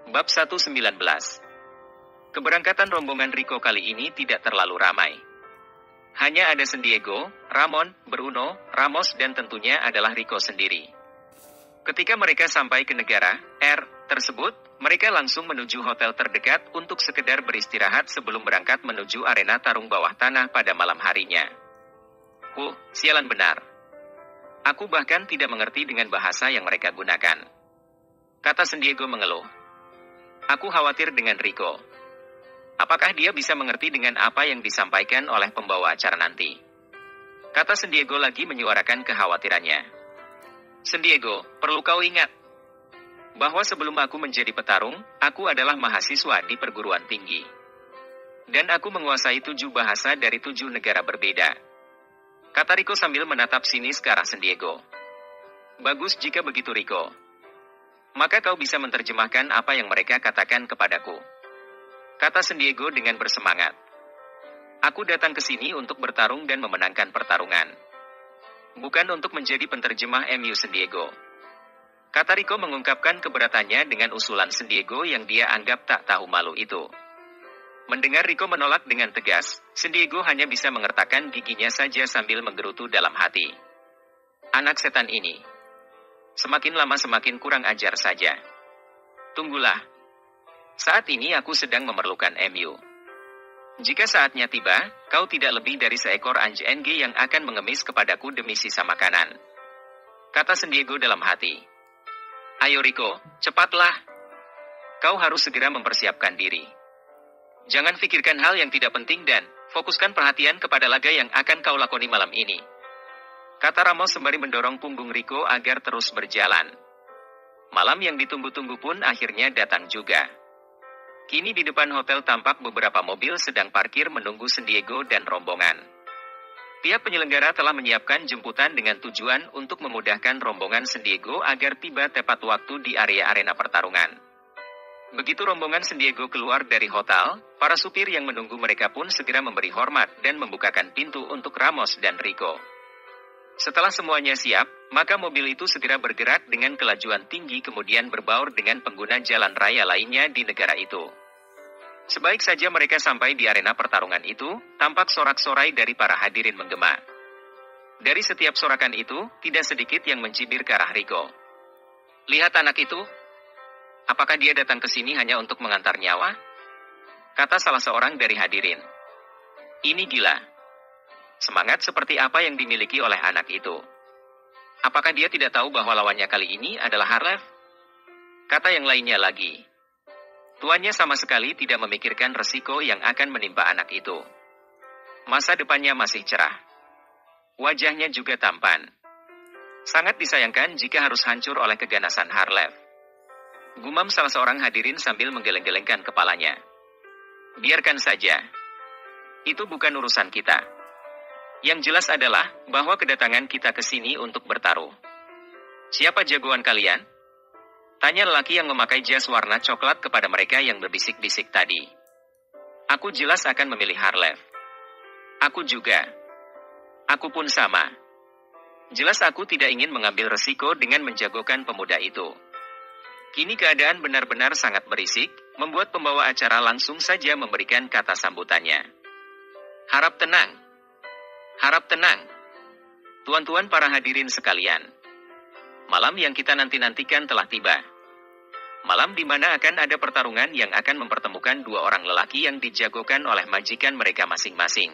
Bab 119. Keberangkatan rombongan Rico kali ini tidak terlalu ramai. Hanya ada San Diego, Ramon, Bruno, Ramos dan tentunya adalah Rico sendiri. Ketika mereka sampai ke negara R tersebut, mereka langsung menuju hotel terdekat untuk sekedar beristirahat sebelum berangkat menuju arena tarung bawah tanah pada malam harinya. Sialan benar. Aku bahkan tidak mengerti dengan bahasa yang mereka gunakan. Kata San Diego mengeluh. Aku khawatir dengan Rico. Apakah dia bisa mengerti dengan apa yang disampaikan oleh pembawa acara nanti? Kata San Diego lagi menyuarakan kekhawatirannya. San Diego, perlu kau ingat bahwa sebelum aku menjadi petarung, aku adalah mahasiswa di perguruan tinggi. Dan aku menguasai 7 bahasa dari 7 negara berbeda. Kata Rico sambil menatap sinis ke arah San Diego. Bagus jika begitu Rico. Maka kau bisa menerjemahkan apa yang mereka katakan kepadaku. Kata San Diego dengan bersemangat. Aku datang ke sini untuk bertarung dan memenangkan pertarungan. Bukan untuk menjadi penterjemah MU San Diego. Kata Rico mengungkapkan keberatannya dengan usulan San Diego yang dia anggap tak tahu malu itu. Mendengar Rico menolak dengan tegas, San Diego hanya bisa mengertakkan giginya saja sambil menggerutu dalam hati. Anak setan ini. Semakin lama semakin kurang ajar saja. Tunggulah. Saat ini aku sedang memerlukan MU. Jika saatnya tiba, kau tidak lebih dari seekor anjing yang akan mengemis kepadaku demi sisa makanan. Kata San Diego dalam hati. Ayo Rico, cepatlah. Kau harus segera mempersiapkan diri. Jangan pikirkan hal yang tidak penting dan fokuskan perhatian kepada laga yang akan kau lakoni malam ini. Kata Ramos sembari mendorong punggung Rico agar terus berjalan. Malam yang ditunggu-tunggu pun akhirnya datang juga. Kini di depan hotel tampak beberapa mobil sedang parkir menunggu San Diego dan rombongan. Pihak penyelenggara telah menyiapkan jemputan dengan tujuan untuk memudahkan rombongan San Diego agar tiba tepat waktu di area arena pertarungan. Begitu rombongan San Diego keluar dari hotel, para supir yang menunggu mereka pun segera memberi hormat dan membukakan pintu untuk Ramos dan Rico. Setelah semuanya siap, maka mobil itu segera bergerak dengan kelajuan tinggi kemudian berbaur dengan pengguna jalan raya lainnya di negara itu. Sebaik saja mereka sampai di arena pertarungan itu, tampak sorak-sorai dari para hadirin menggema. Dari setiap sorakan itu, tidak sedikit yang mencibir ke arah Rico. Lihat anak itu. Apakah dia datang ke sini hanya untuk mengantar nyawa? Kata salah seorang dari hadirin. Ini gila. Semangat seperti apa yang dimiliki oleh anak itu. Apakah dia tidak tahu bahwa lawannya kali ini adalah Harlev? Kata yang lainnya lagi. Tuannya sama sekali tidak memikirkan resiko yang akan menimpa anak itu. Masa depannya masih cerah. Wajahnya juga tampan. Sangat disayangkan jika harus hancur oleh keganasan Harlev. Gumam salah seorang hadirin sambil menggeleng-gelengkan kepalanya. Biarkan saja. Itu bukan urusan kita. Yang jelas adalah bahwa kedatangan kita ke sini untuk bertaruh. Siapa jagoan kalian? Tanya lelaki yang memakai jas warna coklat kepada mereka yang berbisik-bisik tadi. Aku jelas akan memilih Harlev. Aku juga. Aku pun sama. Jelas aku tidak ingin mengambil resiko dengan menjagokan pemuda itu. Kini keadaan benar-benar sangat berisik, membuat pembawa acara langsung saja memberikan kata sambutannya. Harap tenang. Harap tenang. Tuan-tuan para hadirin sekalian. Malam yang kita nanti-nantikan telah tiba. Malam di mana akan ada pertarungan yang akan mempertemukan 2 orang lelaki yang dijagokan oleh majikan mereka masing-masing.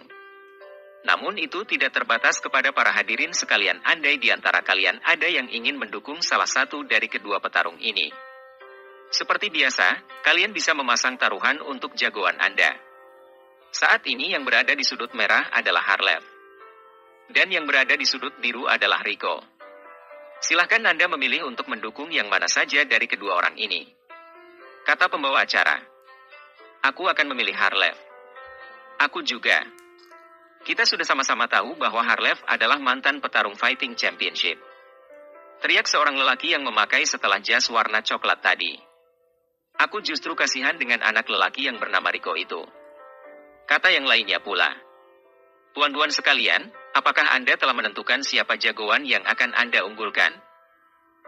Namun itu tidak terbatas kepada para hadirin sekalian andai di antara kalian ada yang ingin mendukung salah satu dari kedua petarung ini. Seperti biasa, kalian bisa memasang taruhan untuk jagoan Anda. Saat ini yang berada di sudut merah adalah Harlev. Dan yang berada di sudut biru adalah Rico. Silahkan Anda memilih untuk mendukung yang mana saja dari kedua orang ini. Kata pembawa acara. Aku akan memilih Harlev. Aku juga. Kita sudah sama-sama tahu bahwa Harlev adalah mantan petarung Fighting Championship. Teriak seorang lelaki yang memakai setelah jas warna coklat tadi. Aku justru kasihan dengan anak lelaki yang bernama Rico itu. Kata yang lainnya pula. Tuan-tuan sekalian, apakah Anda telah menentukan siapa jagoan yang akan Anda unggulkan?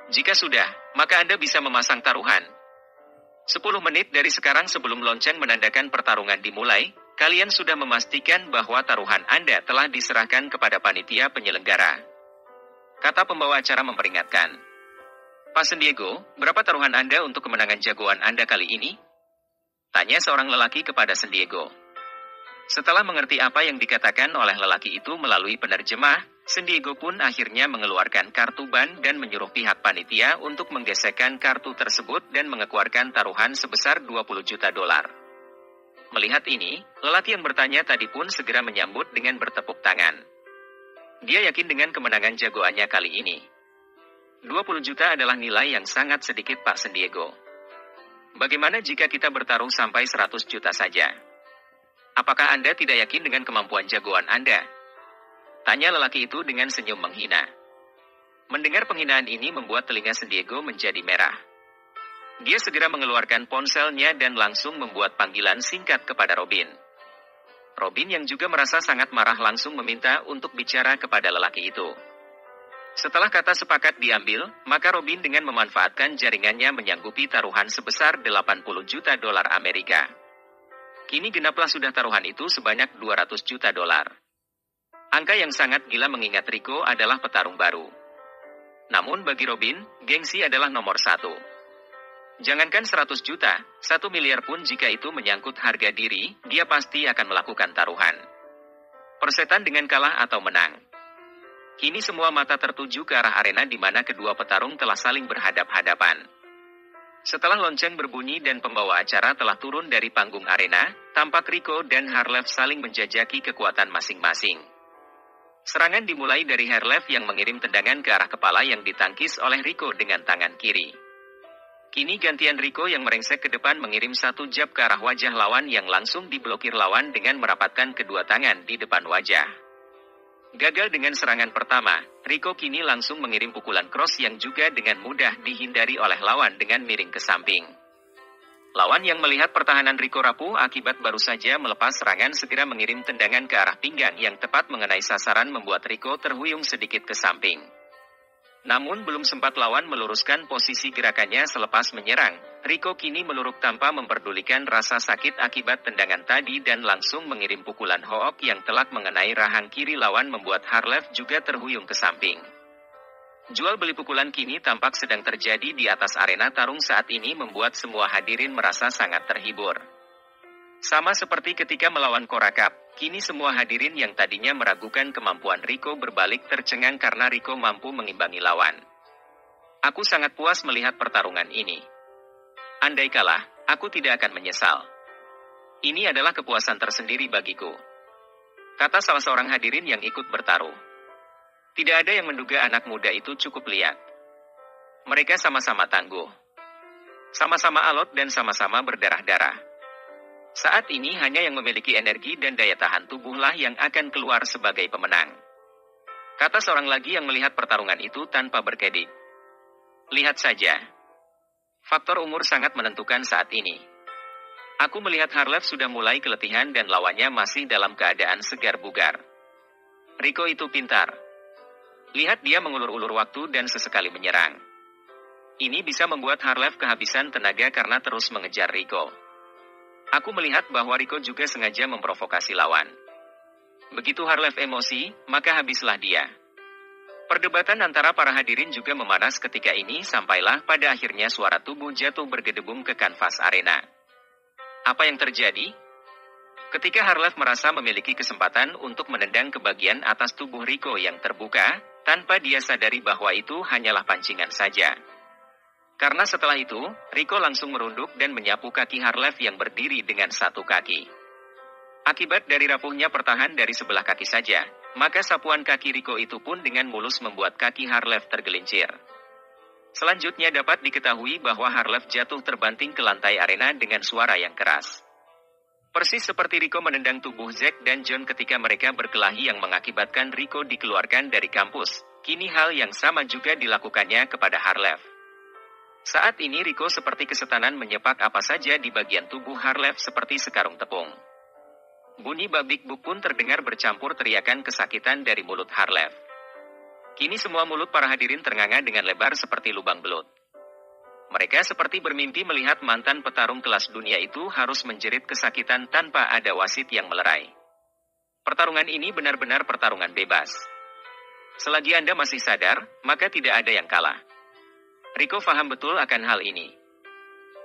Jika sudah, maka Anda bisa memasang taruhan. 10 menit dari sekarang sebelum lonceng menandakan pertarungan dimulai, kalian sudah memastikan bahwa taruhan Anda telah diserahkan kepada panitia penyelenggara. Kata pembawa acara memperingatkan. Pak Sandiego, berapa taruhan Anda untuk kemenangan jagoan Anda kali ini? Tanya seorang lelaki kepada Sandiego. Setelah mengerti apa yang dikatakan oleh lelaki itu melalui penerjemah, Sandiego pun akhirnya mengeluarkan kartu ban dan menyuruh pihak panitia untuk menggesekkan kartu tersebut dan mengeluarkan taruhan sebesar 20 juta dolar. Melihat ini, lelaki yang bertanya tadi pun segera menyambut dengan bertepuk tangan. Dia yakin dengan kemenangan jagoannya kali ini. 20 juta adalah nilai yang sangat sedikit Pak Sandiego. Bagaimana jika kita bertarung sampai 100 juta saja? Apakah Anda tidak yakin dengan kemampuan jagoan Anda? Tanya lelaki itu dengan senyum menghina. Mendengar penghinaan ini membuat telinga Sandiego menjadi merah. Dia segera mengeluarkan ponselnya dan langsung membuat panggilan singkat kepada Robin. Robin yang juga merasa sangat marah langsung meminta untuk bicara kepada lelaki itu. Setelah kata sepakat diambil, maka Robin dengan memanfaatkan jaringannya menyanggupi taruhan sebesar 80 juta dolar Amerika. Kini genaplah sudah taruhan itu sebanyak 200 juta dolar. Angka yang sangat gila mengingat Rico adalah petarung baru. Namun bagi Robin, gengsi adalah nomor satu. Jangankan 100 juta, 1 miliar pun jika itu menyangkut harga diri, dia pasti akan melakukan taruhan. Persetan dengan kalah atau menang. Kini semua mata tertuju ke arah arena di mana kedua petarung telah saling berhadap-hadapan. Setelah lonceng berbunyi dan pembawa acara telah turun dari panggung arena, tampak Rico dan Harlev saling menjajaki kekuatan masing-masing. Serangan dimulai dari Harlev yang mengirim tendangan ke arah kepala yang ditangkis oleh Rico dengan tangan kiri. Kini gantian Rico yang merengsek ke depan mengirim satu jab ke arah wajah lawan yang langsung diblokir lawan dengan merapatkan kedua tangan di depan wajah. Gagal dengan serangan pertama, Rico kini langsung mengirim pukulan cross yang juga dengan mudah dihindari oleh lawan dengan miring ke samping. Lawan yang melihat pertahanan Rico rapuh akibat baru saja melepas serangan segera mengirim tendangan ke arah pinggang yang tepat mengenai sasaran membuat Rico terhuyung sedikit ke samping. Namun belum sempat lawan meluruskan posisi gerakannya selepas menyerang, Rico kini meluruk tanpa memperdulikan rasa sakit akibat tendangan tadi dan langsung mengirim pukulan hook yang telak mengenai rahang kiri lawan membuat Harlev juga terhuyung ke samping. Jual beli pukulan kini tampak sedang terjadi di atas arena tarung saat ini membuat semua hadirin merasa sangat terhibur. Sama seperti ketika melawan Korakap, kini semua hadirin yang tadinya meragukan kemampuan Rico berbalik tercengang karena Rico mampu mengimbangi lawan. Aku sangat puas melihat pertarungan ini. Andai kalah, aku tidak akan menyesal. Ini adalah kepuasan tersendiri bagiku. Kata salah seorang hadirin yang ikut bertaruh. Tidak ada yang menduga anak muda itu cukup liat. Mereka sama-sama tangguh. Sama-sama alot dan sama-sama berdarah-darah. Saat ini hanya yang memiliki energi dan daya tahan tubuhlah yang akan keluar sebagai pemenang. Kata seorang lagi yang melihat pertarungan itu tanpa berkedip. Lihat saja. Faktor umur sangat menentukan saat ini. Aku melihat Harlev sudah mulai keletihan dan lawannya masih dalam keadaan segar bugar. Rico itu pintar. Lihat dia mengulur-ulur waktu dan sesekali menyerang. Ini bisa membuat Harlev kehabisan tenaga karena terus mengejar Rico. Aku melihat bahwa Rico juga sengaja memprovokasi lawan. Begitu Harlev emosi, maka habislah dia. Perdebatan antara para hadirin juga memanas ketika ini sampailah pada akhirnya suara tubuh jatuh bergedebum ke kanvas arena. Apa yang terjadi? Ketika Harlev merasa memiliki kesempatan untuk menendang ke bagian atas tubuh Rico yang terbuka, tanpa dia sadari bahwa itu hanyalah pancingan saja. Karena setelah itu, Rico langsung merunduk dan menyapu kaki Harlev yang berdiri dengan satu kaki. Akibat dari rapuhnya pertahan dari sebelah kaki saja, maka sapuan kaki Rico itu pun dengan mulus membuat kaki Harlev tergelincir. Selanjutnya dapat diketahui bahwa Harlev jatuh terbanting ke lantai arena dengan suara yang keras. Persis seperti Rico menendang tubuh Zack dan John ketika mereka berkelahi yang mengakibatkan Rico dikeluarkan dari kampus, kini hal yang sama juga dilakukannya kepada Harlev. Saat ini Rico seperti kesetanan menyepak apa saja di bagian tubuh Harlev seperti sekarung tepung. Bunyi babik-buk pun terdengar bercampur teriakan kesakitan dari mulut Harlev. Kini semua mulut para hadirin ternganga dengan lebar seperti lubang belut. Mereka seperti bermimpi melihat mantan petarung kelas dunia itu harus menjerit kesakitan tanpa ada wasit yang melerai. Pertarungan ini benar-benar pertarungan bebas. Selagi Anda masih sadar, maka tidak ada yang kalah. Rico paham betul akan hal ini.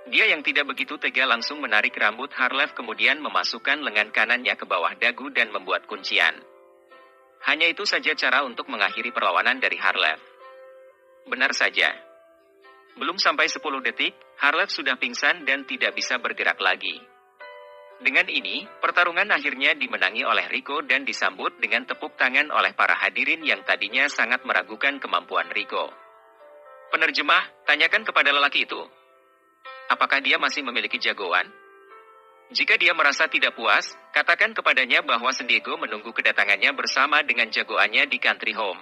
Dia yang tidak begitu tega langsung menarik rambut Harlev kemudian memasukkan lengan kanannya ke bawah dagu dan membuat kuncian. Hanya itu saja cara untuk mengakhiri perlawanan dari Harlev. Benar saja. Belum sampai 10 detik, Harlev sudah pingsan dan tidak bisa bergerak lagi. Dengan ini, pertarungan akhirnya dimenangi oleh Rico dan disambut dengan tepuk tangan oleh para hadirin yang tadinya sangat meragukan kemampuan Rico. Penerjemah, tanyakan kepada lelaki itu. Apakah dia masih memiliki jagoan? Jika dia merasa tidak puas, katakan kepadanya bahwa San Diego menunggu kedatangannya bersama dengan jagoannya di country home.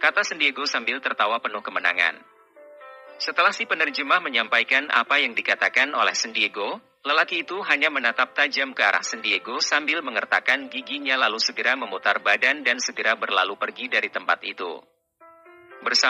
Kata San Diego sambil tertawa penuh kemenangan. Setelah si penerjemah menyampaikan apa yang dikatakan oleh San Diego, lelaki itu hanya menatap tajam ke arah San Diego sambil mengertakkan giginya lalu segera memutar badan dan segera berlalu pergi dari tempat itu. Bersama